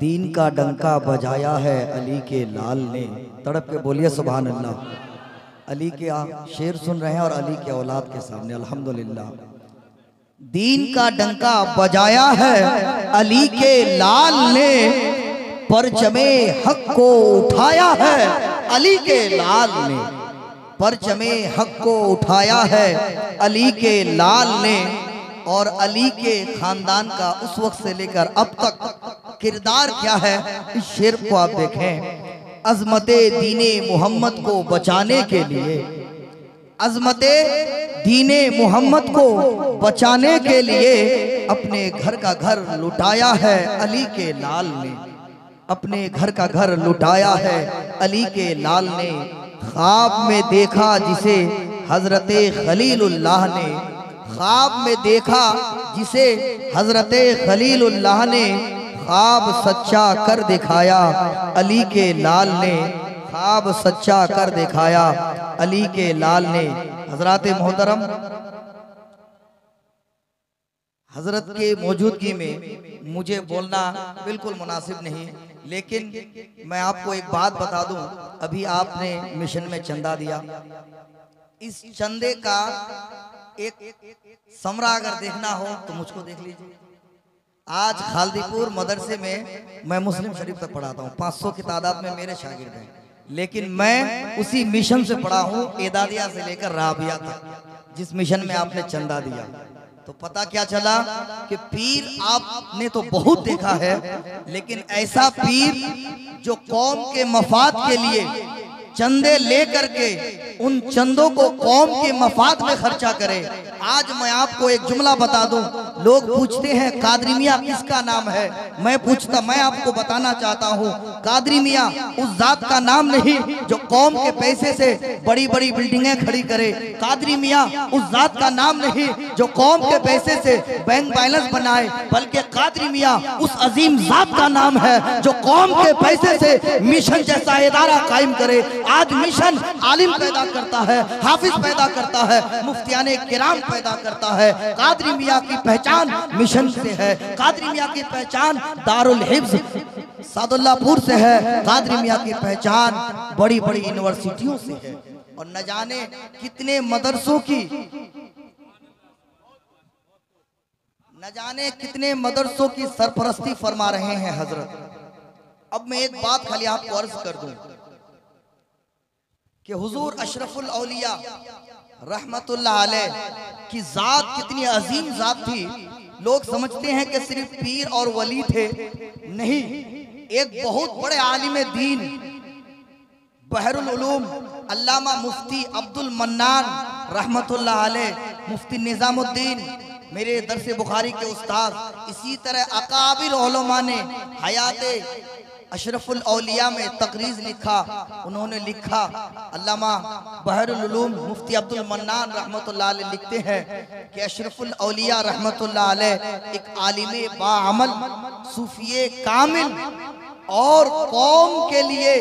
दीन का डंका बजाया है अली के लाल ने। तड़प के बोलिए सुभान अल्लाह। अली के शेर सुन रहे हैं और अली के औलाद के सामने अल्हम्दुलिल्लाह। दीन का डंका बजाया है अली के लाल ने, परचमे हक को उठाया है अली के लाल ने, परचमे हक को उठाया है अली के लाल ने। और अली के खानदान का उस वक्त से लेकर अब तक किरदार क्या है, इस शेर को आप देखें। अजमते दीने मोहम्मद को बचाने के लिए, अजमते दीने मोहम्मद को बचाने के लिए अपने घर का घर लुटाया है अली के लाल ने, अपने घर का घर लुटाया है अली के लाल ने। ख्वाब में देखा जिसे हजरते खलीलुल्लाह ने, ख्वाब में देखा जिसे हजरते खलीलुल्लाह ने, ख्वाब सच्चा कर दिखाया अली के लाल ने, ख्वाब सच्चा कर दिखाया अली के लाल ने। हजरात मोहतरम, हजरत के मौजूदगी में मुझे बोलना बिल्कुल मुनासिब नहीं, लेकिन मैं आपको एक बात बता दूं। अभी आपने मिशन में चंदा दिया, इस चंदे का एक समरा अगर देखना हो तो मुझको देख लीजिए। आज खालदीपुर मदरसे में मैं मुस्लिम शरीफ तक पढ़ाता हूँ, 500 की तादाद में मेरे शागिर्द हैं, लेकिन मैं उसी मिशन से पढ़ा हूँ, एदादिया से लेकर राबिया तक, जिस मिशन में आपने चंदा दिया। तो पता क्या चला कि पीर आपने तो बहुत देखा है, लेकिन ऐसा पीर जो कौम के मफाद के लिए चंदे लेकर के उन चंदों को कौम के मफाद में खर्चा करे। आज मैं आपको एक जुमला बता दूं, लोग पूछते हैं कादरी मियां किसका नाम है, मैं आपको बताना चाहता हूं, कादरी मियां उस जात का नाम नहीं जो कौम के पैसे से बड़ी बड़ी बिल्डिंगें खड़ी करे, कादरी मियां उस जात का नाम नहीं जो कौम के पैसे से बैंक बैलेंस बनाए, बल्कि कादरी मियां उस अजीम जात का नाम है जो कौम के पैसे से मिशन जैसा इदारा कायम करे। आज मिशन आलिम पैदा करता है, हाफिज पैदा करता है, मुफ्तियाने किराम पैदा करता है। कादरी मियां की पहचान मिशन से है, कादरी मियां की पहचान दारुल हिफ्ज सादुल्लापुर से है, कादरी मियां की पहचान बड़ी बड़ी यूनिवर्सिटियों से है। और न जाने कितने मदरसों की, न जाने कितने मदरसों की सरपरस्ती फरमा रहे हैं हजरत। अब मैं एक बात खाली आपको अर्ज कर दूं कि हुजूर अशरफुल औलिया रहमतुल्लाह अलैह की जात कितनी अजीम जात थी। लोग समझते हैं कि सिर्फ पीर और वली थे, नहीं, एक बहुत बड़े आलिम दीन बहरुल उलूम अल्लामा मुफ्ती अब्दुल मन्नान रहमतुल्लाह अलैह, मुफ्ती निजामुद्दीन मेरे दरसे बुखारी के उस्ताद, इसी तरह अकाबिर उलमा ने हयाते अशरफुल औलिया में तकरीज लिखा। उन्होंने लिखा, अल्लामा बहरुल उलूम मुफ्ती अब्दुल मन्नान रहमतुल्लाह अलैह लिखते हैं कि अशरफुल औलिया रहमतुल्लाह अलैह एक आलिमे बाअमल सूफिये कामिल और कौम के लिए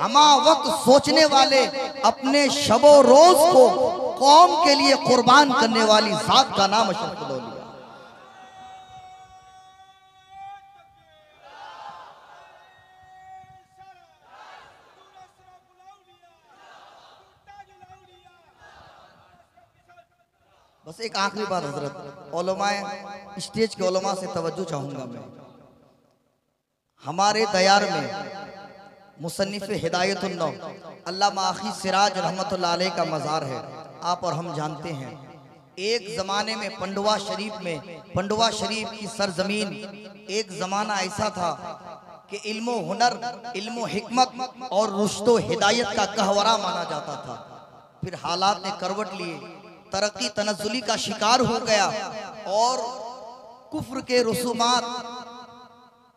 हमा वक्त सोचने वाले, अपने शबो रोज को कौम के लिए कुर्बान करने वाली जात का नाम अशरफुल औलिया। बस एक आखिरी बात हजरत, उलमाए स्टेज के उलमा से तवज्जो चाहूंगा मैं। हमारे दयार में मुसन्निफ हिदायतुन्नौ अल्लामा आखी सिराज रहमतुल्लाह अलैह का मज़ार है। आप और हम जानते हैं, एक ज़माने में पंडवा शरीफ की सरजमीन, एक ज़माना ऐसा था कि इल्मो हुनर, इल्मो हिकमत और रुश्तो हिदायत का कहवरा माना जाता था। फिर हालात ने करवट लिए, तरक्की तनज़्ज़ुली का शिकार हो गया और कुफ्र के रसूमात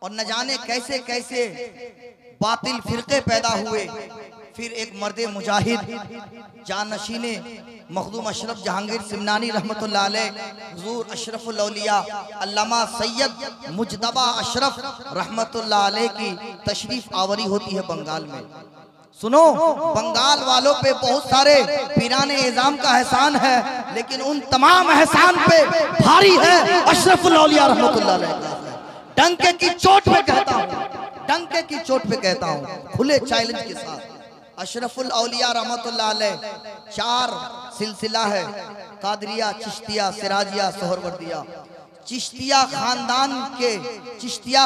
और न जाने कैसे कैसे बातिल फिरके पैदा हुए। फिर एक मर्द मुजाहिद जानशीने मखदूम अशरफ जहांगीर सिमनानी रहमतुल्लाह अलैह, हुजूर अशरफुल औलिया अल्लामा सैयद मुजतबा अशरफ रहमतुल्लाह अलैह की तशरीफ आवरी होती है बंगाल में। सुनो, बंगाल वालों पे बहुत सारे पीराने एजाम का एहसान है, लेकिन उन तमाम एहसान पे भारी है अशरफुल औलिया रहमतुल्लाह अलैह। डंके की चोट में कहता हूं, डंके की चोट पे कहता हूँ, खुले चैलेंज के साथ, अशरफुल औलिया रहमतुल्लाह अलैह 4 सिलसिला है, कादरिया, चिश्तिया, सिराजिया, सोहरवर्दिया। चिश्तिया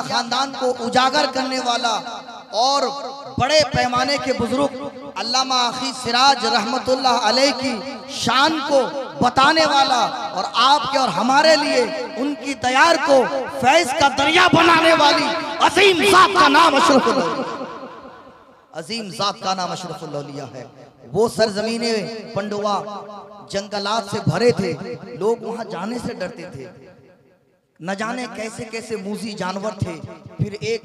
खानदान को उजागर करने वाला और बड़े पैमाने के बुजुर्ग अल्लामा आखी सिराज रहमतुल्लाह अलैह की शान को बताने वाला और आपके और हमारे लिए उनकी तैयार को फैज का दरिया बनाने वाली अजीम ज़ात का नाम अशरफुल अजीम ज़ात का नाम अशरफुल औलिया है। वो सरजमीने पंडुआ जंगलात से भरे थे, लोग वहां जाने से डरते थे, न जाने कैसे कैसे मूजी जानवर थे। फिर एक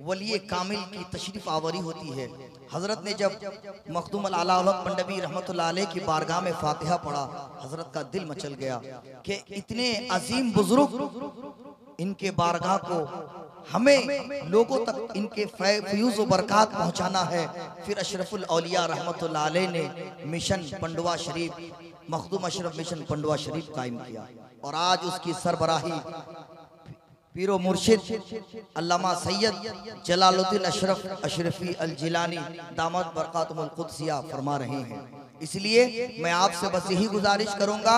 वली कामिल की तशरीफ आवरी होती है। हजरत ने जब मखदूम अल-आला पंडवी रहमतुल्लाह अलैह की बारगाह में फातिहा पढ़ा, हजरत का दिल मचल गया कि इतने अजीम बुजुर्ग इनके बारगाह को हमें लोगों तक इनके फ्यूज व बरकत पहुंचाना है। फिर अशरफुल औलिया रहमतुल्लाह अलैह ने मिशन पंडवा शरीफ, मखदूम अशरफ मिशन पंडवा शरीफ कायम किया और आज उसकी सरबराही पीरो मुर्शिद अल्लामा सैयद जलालुद्दीन अशरफ अशरफी अल जिलानी दामत बरकातुहुल कुद्सिया फरमा रहे हैं। इसलिए मैं आपसे बस यही गुजारिश करूंगा,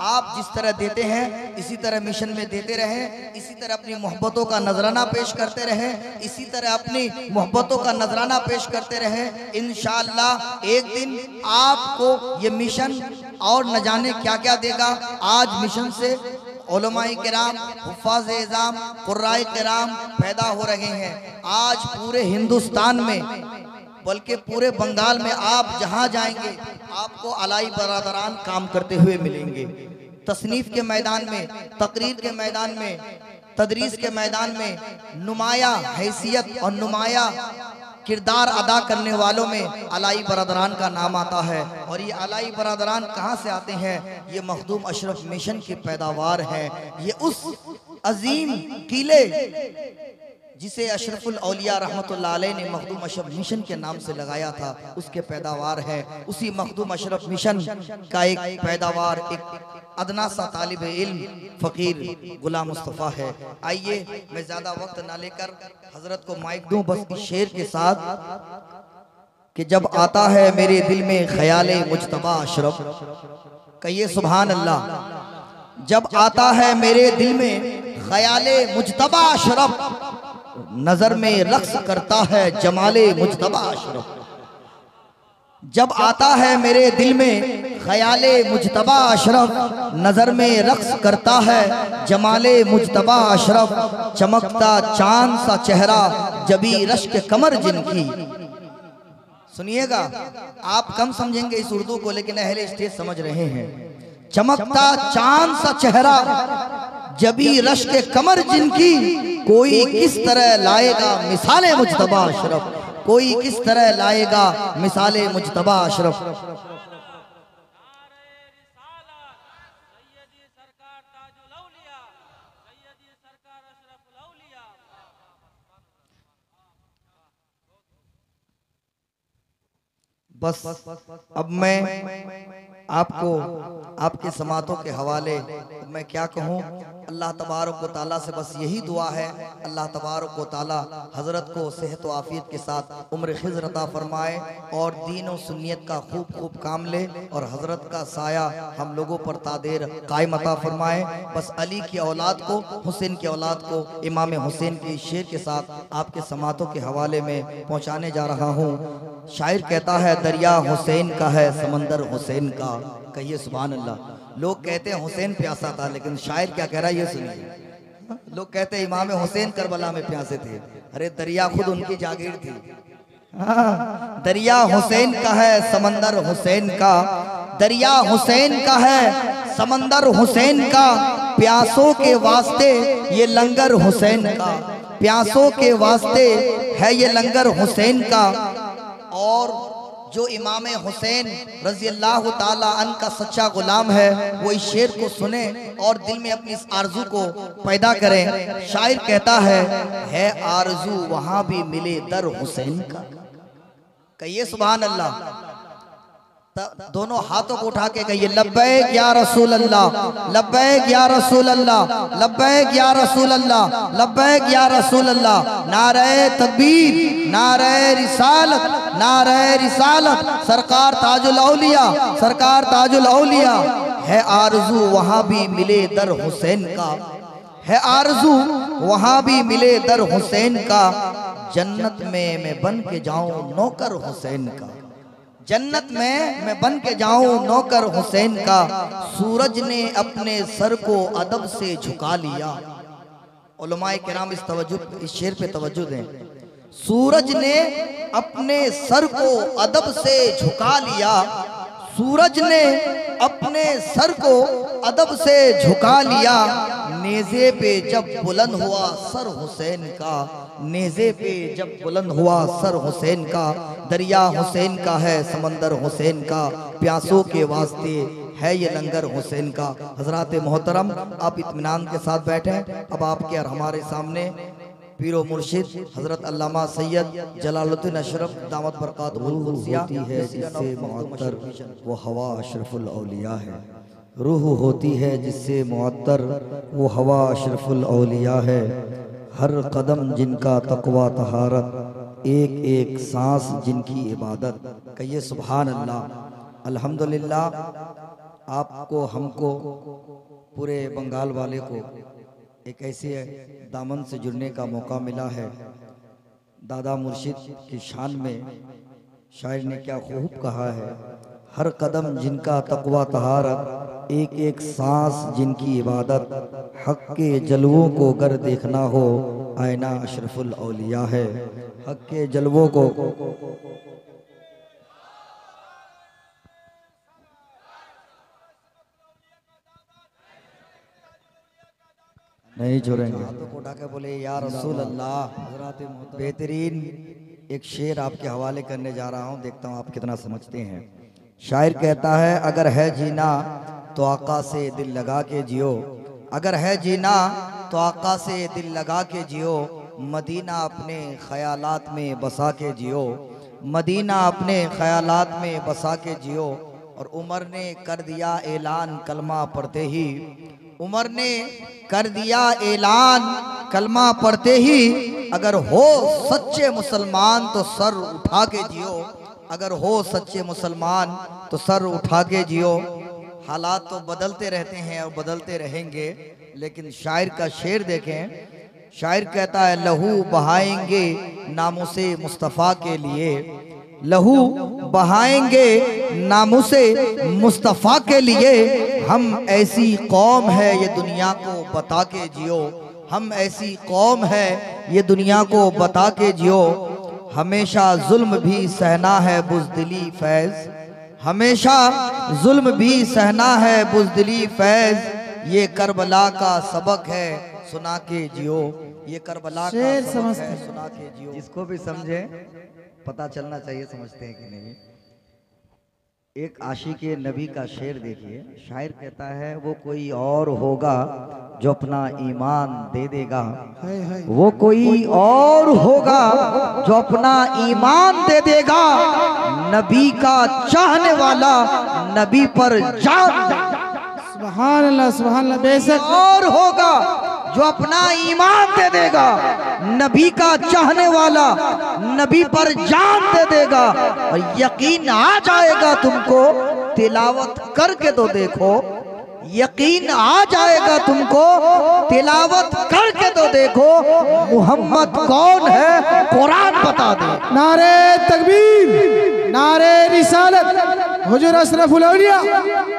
आप जिस तरह देते हैं इसी तरह मिशन में देते रहें, इसी तरह अपनी मोहब्बतों का नजराना पेश करते रहें, इसी तरह अपनी मोहब्बतों का नजराना पेश करते रहें। इंशाअल्लाह एक दिन आपको ये मिशन और न जाने क्या क्या देगा। आज मिशन से उलमाए किराम, हुफ्फाज़ इज़ाम, कुर्राए किराम पैदा हो रहे हैं। आज पूरे हिंदुस्तान में बल्कि पूरे बंगाल में आप जहां जाएंगे आपको अलाई बरादरान काम करते हुए मिलेंगे। तसनीफ के मैदान में, तकरीर के मैदान में, तदरीस के मैदान में नुमाया हैसियत और नुमाया किरदार अदा करने वालों में अलाई बरादरान का नाम आता है। और ये अलाई बरादरान कहाँ से आते हैं? ये मखदूम अशरफ मिशन की पैदावार है। ये उस अजीम किले जिसे अशरफुल औलिया रहमतुल्लाह अलैह ने मखदूम अशरफ मिशन के नाम से लगाया था, उसके पैदावार है। उसी मखदूम अशरफ मिशन का एक पैदावार एक अदना सा तालिब इल्म फ़कीर गुलाम मुस्तफ़ा है। आइए मैं ज़्यादा वक्त ना लेकर हजरत को माइक दूं बस इस शेर के साथ कि जब आता है मेरे दिल में ख्याले मुज्तबा अशरफ, कहिए सुभान अल्लाह। जब आता है मेरे दिल में ख्याले मुज्तबा अशरफ, नजर में रक्स करता है जमाले मुज्तबा अशरफ। जब आता है मेरे दिल में ख्याले मुज्तबा अशरफ, नजर में रक्स करता है जमाले मुज्तबा अशरफ। चमकता चांद सा चेहरा जबी रश्क कमर जिनकी। सुनिएगा, आप कम समझेंगे इस उर्दू को लेकिन अहले स्टेज समझ रहे हैं। चमकता चांद सा चेहरा जबी रश्क कमर जिनकी, कोई किस तरह लाएगा मिसाले मुज्तबा अशरफ, कोई किस तरह लाएगा मिसाले मुज्तबा अशरफ। बस अब मैं आपको आपके समातों के हवाले मैं क्या कहूँ। अल्लाह तबारक व तआला से बस यही दुआ है, अल्लाह तबारक व तआला हजरत को सेहत व आफियत के साथ उम्र खिज़र अता फरमाए और दीन व सुन्नियत का खूब खूब काम ले और हजरत का साया हम लोगों पर तादेर कायम अता फरमाए। बस अली की औलाद को, हुसैन की औलाद को इमाम हुसैन के शेर के साथ आपके समातों के हवाले में पहुँचाने जा रहा हूँ। शायर कहता है दरिया हुसैन का है समंदर हुसैन का, कहिए सुभान अल्लाह। लोग कहते हैं हुसैन प्यासा था, लेकिन शायर क्या कह रहा है ये सुनिए। लोग कहते हैं इमाम हुसैन करबला में प्यासे थे, अरे दरिया खुद उनकी जागीर थी। दरिया हुसैन का है समंदर हुसैन का, दरिया हुसैन का है समंदर हुसैन का, प्यासों के वास्ते ये लंगर हुसैन का, प्यासों के वास्ते है ये लंगर हुसैन का। और जो इमाम हुसैन रज़ी अल्लाह ताला अन का सच्चा गुलाम है वो इस शेर को सुने और दिल में अपनी इस आरजू को पैदा करें। शायर कहता है आरजू वहां भी मिले दर हुसैन का, कहिए सुभान अल्लाह। दोनों हाथों को उठा के कहिए लब्बैक या रसूल अल्लाह, लब्बैक या रसूल अल्लाह, लब्बैक या रसूल अल्लाह, लब्बैक या रसूल अल्लाह। नारे तकबीर, नारे रिसालत, नारे रिसालत। सरकार ताजुल औलिया, सरकार ताजुल औलिया। है आरज़ू वहाँ भी मिले दर हुसैन का, है आरज़ू वहाँ भी मिले दर हुसैन का। जन्नत में मैं बन के जाऊं नौकर हुसैन का, जन्नत में मैं बन के जाऊं नौकर हुसैन का। सूरज ने अपने सर को अदब से झुका लिया। उलमाए किराम इस शेर पे तवज्जो दें। सूरज ने अपने सर को अदब से झुका लिया, सूरज ने अपने सर को अदब से झुका लिया। नेज़े पे जब बुलंद हुआ सर हुसैन का, नेज़े पे जब बुलंद हुआ सर हुसैन का। दरिया हुसैन का है समंदर हुसैन का, प्यासों के वास्ते है ये लंगर हुसैन का। हजरात मोहतरम आप इत्मीनान के साथ बैठें। अब आपके और हमारे सामने पीरो मुर्शिद हजरत अल्लामा सैयद जलालुद्दीन अशरफ दामत बरकातुहू होती है जिससे मुअत्तर वो हवा अशरफुल औलिया है। रूह होती है जिससे मुअत्तर वो हवा अशरफुल औलिया है। हर कदम जिनका तकवा तहारत, एक एक सांस जिनकी इबादत। कहिए सुभान अल्लाह। अल्हम्दुलिल्लाह आपको, हमको, पूरे बंगाल वाले को एक ऐसे दामन से जुड़ने का मौका मिला है। दादा मुर्शिद की शान में शायर ने क्या खूब कहा है। हर कदम जिनका तकवा तहारत, एक एक सांस जिनकी इबादत। हक के जलवों को गर देखना हो आईना अशरफुल औलिया है। हक के जलवों को नहीं छोड़ेंगे। हाथों को उठा के बोले या रसूल अल्लाह। बेहतरीन एक शेर आपके हवाले करने जा रहा हूँ, देखता हूँ आप कितना समझते हैं। शायर कहता है अगर है जीना तो आका से दिल लगा के जियो, अगर है जीना तो आका से दिल लगा के जियो। मदीना अपने ख्यालात में बसा के जियो, मदीना अपने ख्यालात में बसा के जियो। और उमर ने कर दिया ऐलान कलमा पढ़ते ही, उमर ने कर दिया ऐलान कलमा पढ़ते ही। अगर हो सच्चे मुसलमान तो सर उठा के जियो, अगर हो सच्चे मुसलमान तो सर उठा के जियो। हालात तो बदलते रहते हैं और बदलते रहेंगे, लेकिन शायर का शेर देखें। शायर कहता है लहू बहाएंगे नामुसे मुस्तफ़ा के लिए, लहू बहाएंगे नामुसे मुस्तफ़ा के लिए। हम ऐसी कौम है ये दुनिया को बता के जियो, हम ऐसी कौम है ये दुनिया को बता के जियो। हमेशा जुल्म भी सहना है बुज़दिली फैज़, हमेशा जुल्म भी सहना है बुज़दिली फैज़। ये करबला का सबक है सुना के जियो, ये करबला का सबक है सुना के जियो। जिसको भी समझे पता चलना चाहिए समझते हैं कि नहीं। एक आशिक़े नबी का शेर देखिए। शायर कहता है वो कोई और होगा जो अपना ईमान दे देगा, वो कोई और होगा जो अपना ईमान दे देगा। नबी का चाहने वाला नबी पर जान, सुभान अल्लाह सुभान अल्लाह। बेशक और होगा जो अपना ईमान दे देगा, नबी का चाहने वाला नबी पर जान दे देगा। और यकीन आ जाएगा तुमको तिलावत करके तो देखो, यकीन आ जाएगा तुमको तिलावत करके तो देखो। मोहम्मद कौन है कुरान बता दे। नारे तकबीर, नारे रिसालत, हुजूर अशरफुल औलिया,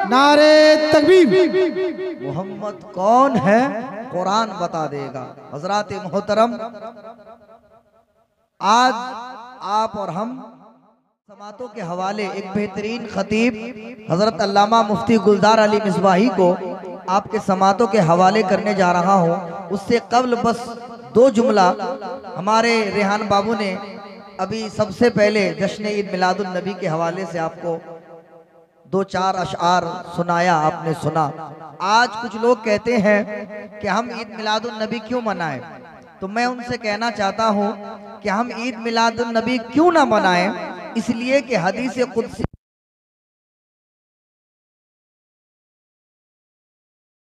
नारे तकबीर। मोहम्मद कौन है कुरान बता देगा। हजरात मोहतरम आज आप और हम समातों के हवाले एक बेहतरीन खतीब हजरत अल्लामा मुफ्ती गुलजार अली मिसबाही को आपके समातों के हवाले करने जा रहा हूँ। उससे कबल बस दो जुमला हमारे रेहान बाबू ने अभी सबसे पहले जश्न ईद मिलादुन नबी के हवाले से आपको दो चार अशआर सुनाया, आपने सुना। आज कुछ लोग कहते हैं कि हम ईद मिलादुन नबी क्यों मनाएं, तो मैं उनसे कहना चाहता हूं कि हम ईद मिलादुन नबी क्यों ना मनाएं, इसलिए कि हदीस कुदसी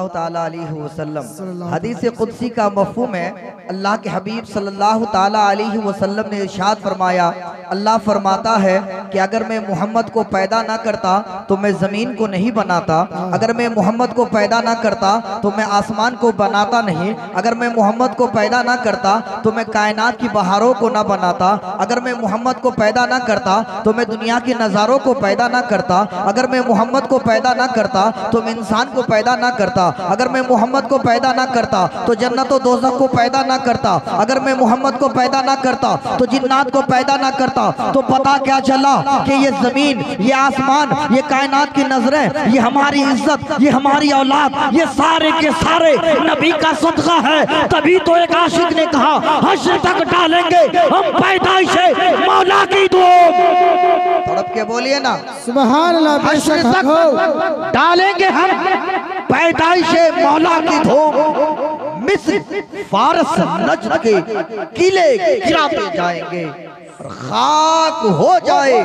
ताला अलैहि वसल्लम। हदीस कुदसी का मफ़हूम है, अल्लाह के हबीब सल्लल्लाहु ताला अलैहि वसल्लम ने इरशाद फरमाया, अल्लाह फरमाता है कि अगर मैं मोहम्मद को पैदा ना करता तो मैं ज़मीन को नहीं बनाता, अगर मैं मोहम्मद को पैदा ना करता तो मैं आसमान को बनाता नहीं, अगर मैं मोहम्मद को पैदा ना करता तो मैं कायनात की बहारों को ना बनाता, अगर मैं मोहम्मद को पैदा ना करता तो मैं दुनिया के नज़ारों को पैदा ना करता, अगर मैं मोहम्मद को पैदा ना करता तो मैं इंसान को पैदा ना करता, अगर मैं मोहम्मद को पैदा ना करता तो जन्नत और दोज़ख को पैदा ना करता, अगर मैं मोहम्मद को पैदा ना करता तो जिन्नात को पैदा ना करता। तो पता क्या चला कि ये जमीन, ये आसमान, ये कायनात की नजरें, ये हमारी इज्जत, ये हमारी औलाद, ये सारे के सारे नबी का सदका है। तभी तो एक आशिक ने कहा, हश्र तक डालेंगे हम पैदाइशे मौला की धूम। तड़प के बोलिए ना, सुभान अल्लाह। हश्र तक डालेंगे हम पैदाइशे मौला की धूम। मिस्र, फारस, नजद के किले गिराते जाएंगे, खाक हो जाए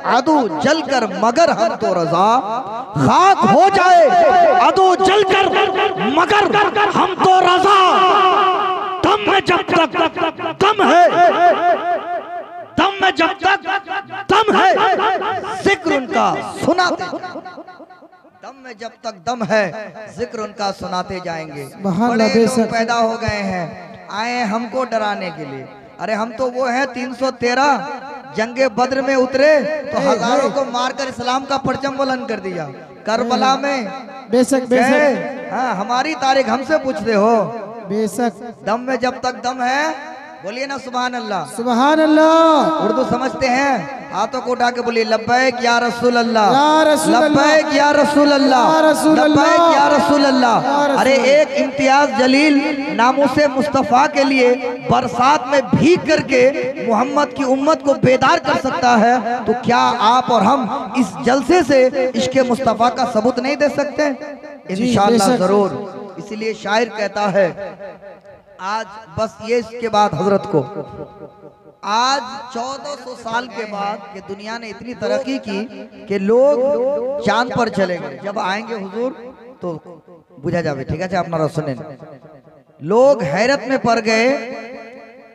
अदू जलकर मगर हम तो रजा, खाक हो जाए अदू जलकर मगर हम तो रजा। दम में जब तक दम है, दम में जब तक दम है, जिक्र उनका सुनाते, दम में जब तक दम है जिक्र उनका सुनाते जाएंगे। बड़े लोग पैदा हो गए हैं, आए हमको डराने के लिए। अरे हम तो वो हैं 313 जंगे बद्र में उतरे तो हजारों को मारकर इस्लाम का परचम बुलंद कर दिया। करबला में बेशक बेशक, हाँ हमारी तारीख हमसे पूछते हो। बेशक दम में जब तक दम है, बोलिए ना सुभान अल्लाह। सुभान अल्लाह। उर्दू समझते हैं? हाथों को उठा के बोलिए, लब्बैक या रसूल अल्लाह, या रसूल अल्लाह, लब्बैक या रसूल अल्लाह, या रसूल अल्लाह, लब्बैक या रसूल अल्लाह। अरे एक इम्तियाज जलील नामूसे मुस्तफ़ा के लिए बरसात में भीग करके मोहम्मद की उम्मत को बेदार कर सकता है, तो क्या आप और हम इस जलसे से इश्क़ मुस्तफ़ा का सबूत नहीं दे सकते? इंशाअल्लाह जरूर। इसलिए शायर कहता है, आज बस ये इसके बाद हजरत को, आज 1400 साल के बाद कि दुनिया ने इतनी तरक्की की कि लोग चांद पर चले गए। जब आएंगे हुजूर तो बुझा जावे, ठीक है अपना सुने। लोग हैरत में पड़ गए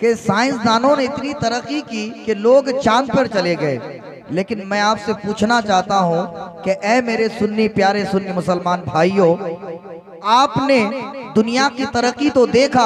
कि साइंसदानों ने इतनी तरक्की की कि लोग चांद पर चले गए। लेकिन मैं आपसे पूछना चाहता हूं कि ए मेरे सुन्नी प्यारे सुन्नी मुसलमान भाइयों, आपने दुनिया की तरक्की तो देखा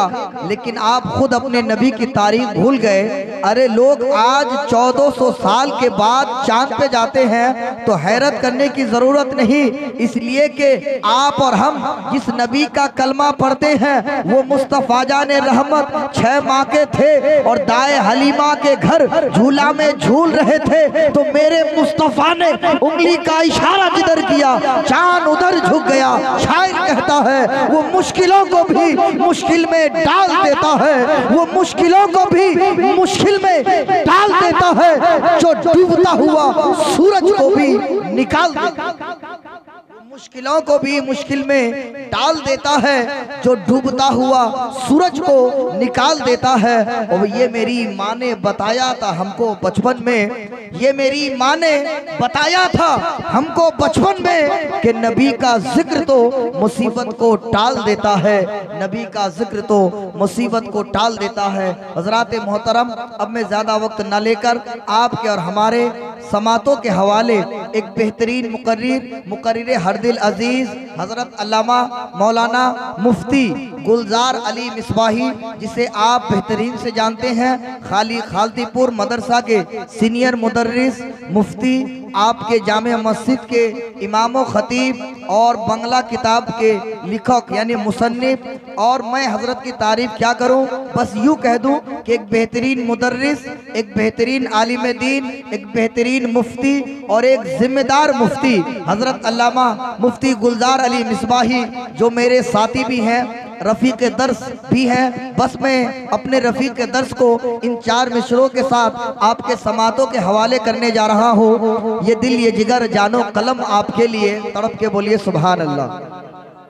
लेकिन आप खुद अपने नबी की तारीख भूल गए। अरे लोग आज 1400 साल के बाद चांद पे जाते हैं तो हैरत करने की जरूरत नहीं, इसलिए कि आप और हम जिस नबी का कलमा पढ़ते हैं वो मुस्तफा जाने रहमत 6 माह के थे और दाए हलीमा के घर झूला में झूल रहे थे, तो मेरे मुस्तफा ने उंगली का इशारा जिधर किया चांद उधर झुक गया। शायर कहता है वो मुश्किलों को भी मुश्किल में डाल देता है, वो मुश्किलों को भी मुश्किल में डाल देता है, जो डूबता हुआ सूरज को भी निकाल देता है। मुश्किलों को भी मुश्किल में डाल देता है, जो डूबता हुआ सूरज को निकाल देता है। और ये मेरी माँ ने बताया था हमको बचपन में, ये मेरी माँ ने बताया था हमको बचपन में कि नबी का जिक्र तो मुसीबत को टाल देता है, नबी का जिक्र तो मुसीबत को टाल देता है। हजरात मोहतरम, अब मैं ज्यादा वक्त न लेकर आपके और हमारे समातों के हवाले एक बेहतरीन मुकर्रिर हरदिल अजीज हजरत अल्लामा मौलाना मुफ्ती गुलजार अली मिसबाही, जिसे आप बेहतरीन से जानते हैं, खालतीपुर मदरसा के सीनियर मुदर्रिस मुफ्ती, आपके जामे मस्जिद के इमाम खतीब और बंगला किताब के लेखक यानी मुसन्निफ। और मैं हजरत की तारीफ क्या करूं, बस यूं कह दूं कि एक बेहतरीन मुदर्रिस, एक बेहतरीन आलिम दीन, एक बेहतरीन मुफ्ती और एक जिम्मेदार मुफ्ती हजरत अल्लामा मुफ्ती गुलजार अली मिसबाही, जो मेरे साथी भी हैं, रफ़ीक दर्स भी हैं। बस मैं अपने रफ़ीक दर्स को इन 4 मिसरों के साथ आपके समातों के हवाले करने जा रहा हूँ। ये दिल ये जिगर जानो कलम आपके लिए, तड़प के बोलिए सुभान अल्लाह।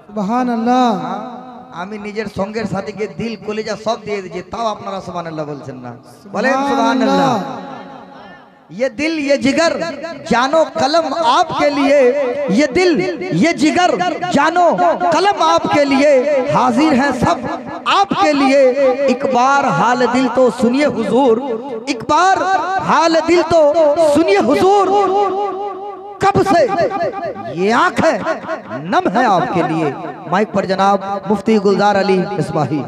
सुभान अल्लाह। आमी निजेर संगेर साथी के दिल कलेजा सब दिए दीजिए, ताओ अपनारा सुभान अल्लाह बोलছেন না, বলেন সুবহান আল্লাহ। ये दिल ये जिगर जानो कलम आपके लिए, ये दिल ये जिगर जानो कलम आपके लिए, हाजिर हैं सब आपके लिए। एक बार हाल दिल तो सुनिए हुजूर, एक बार हाल दिल तो सुनिए हुजूर, कब से ये आंखें नम है आपके लिए। माइक पर जनाब मुफ्ती गुलजार अली मिसबाही।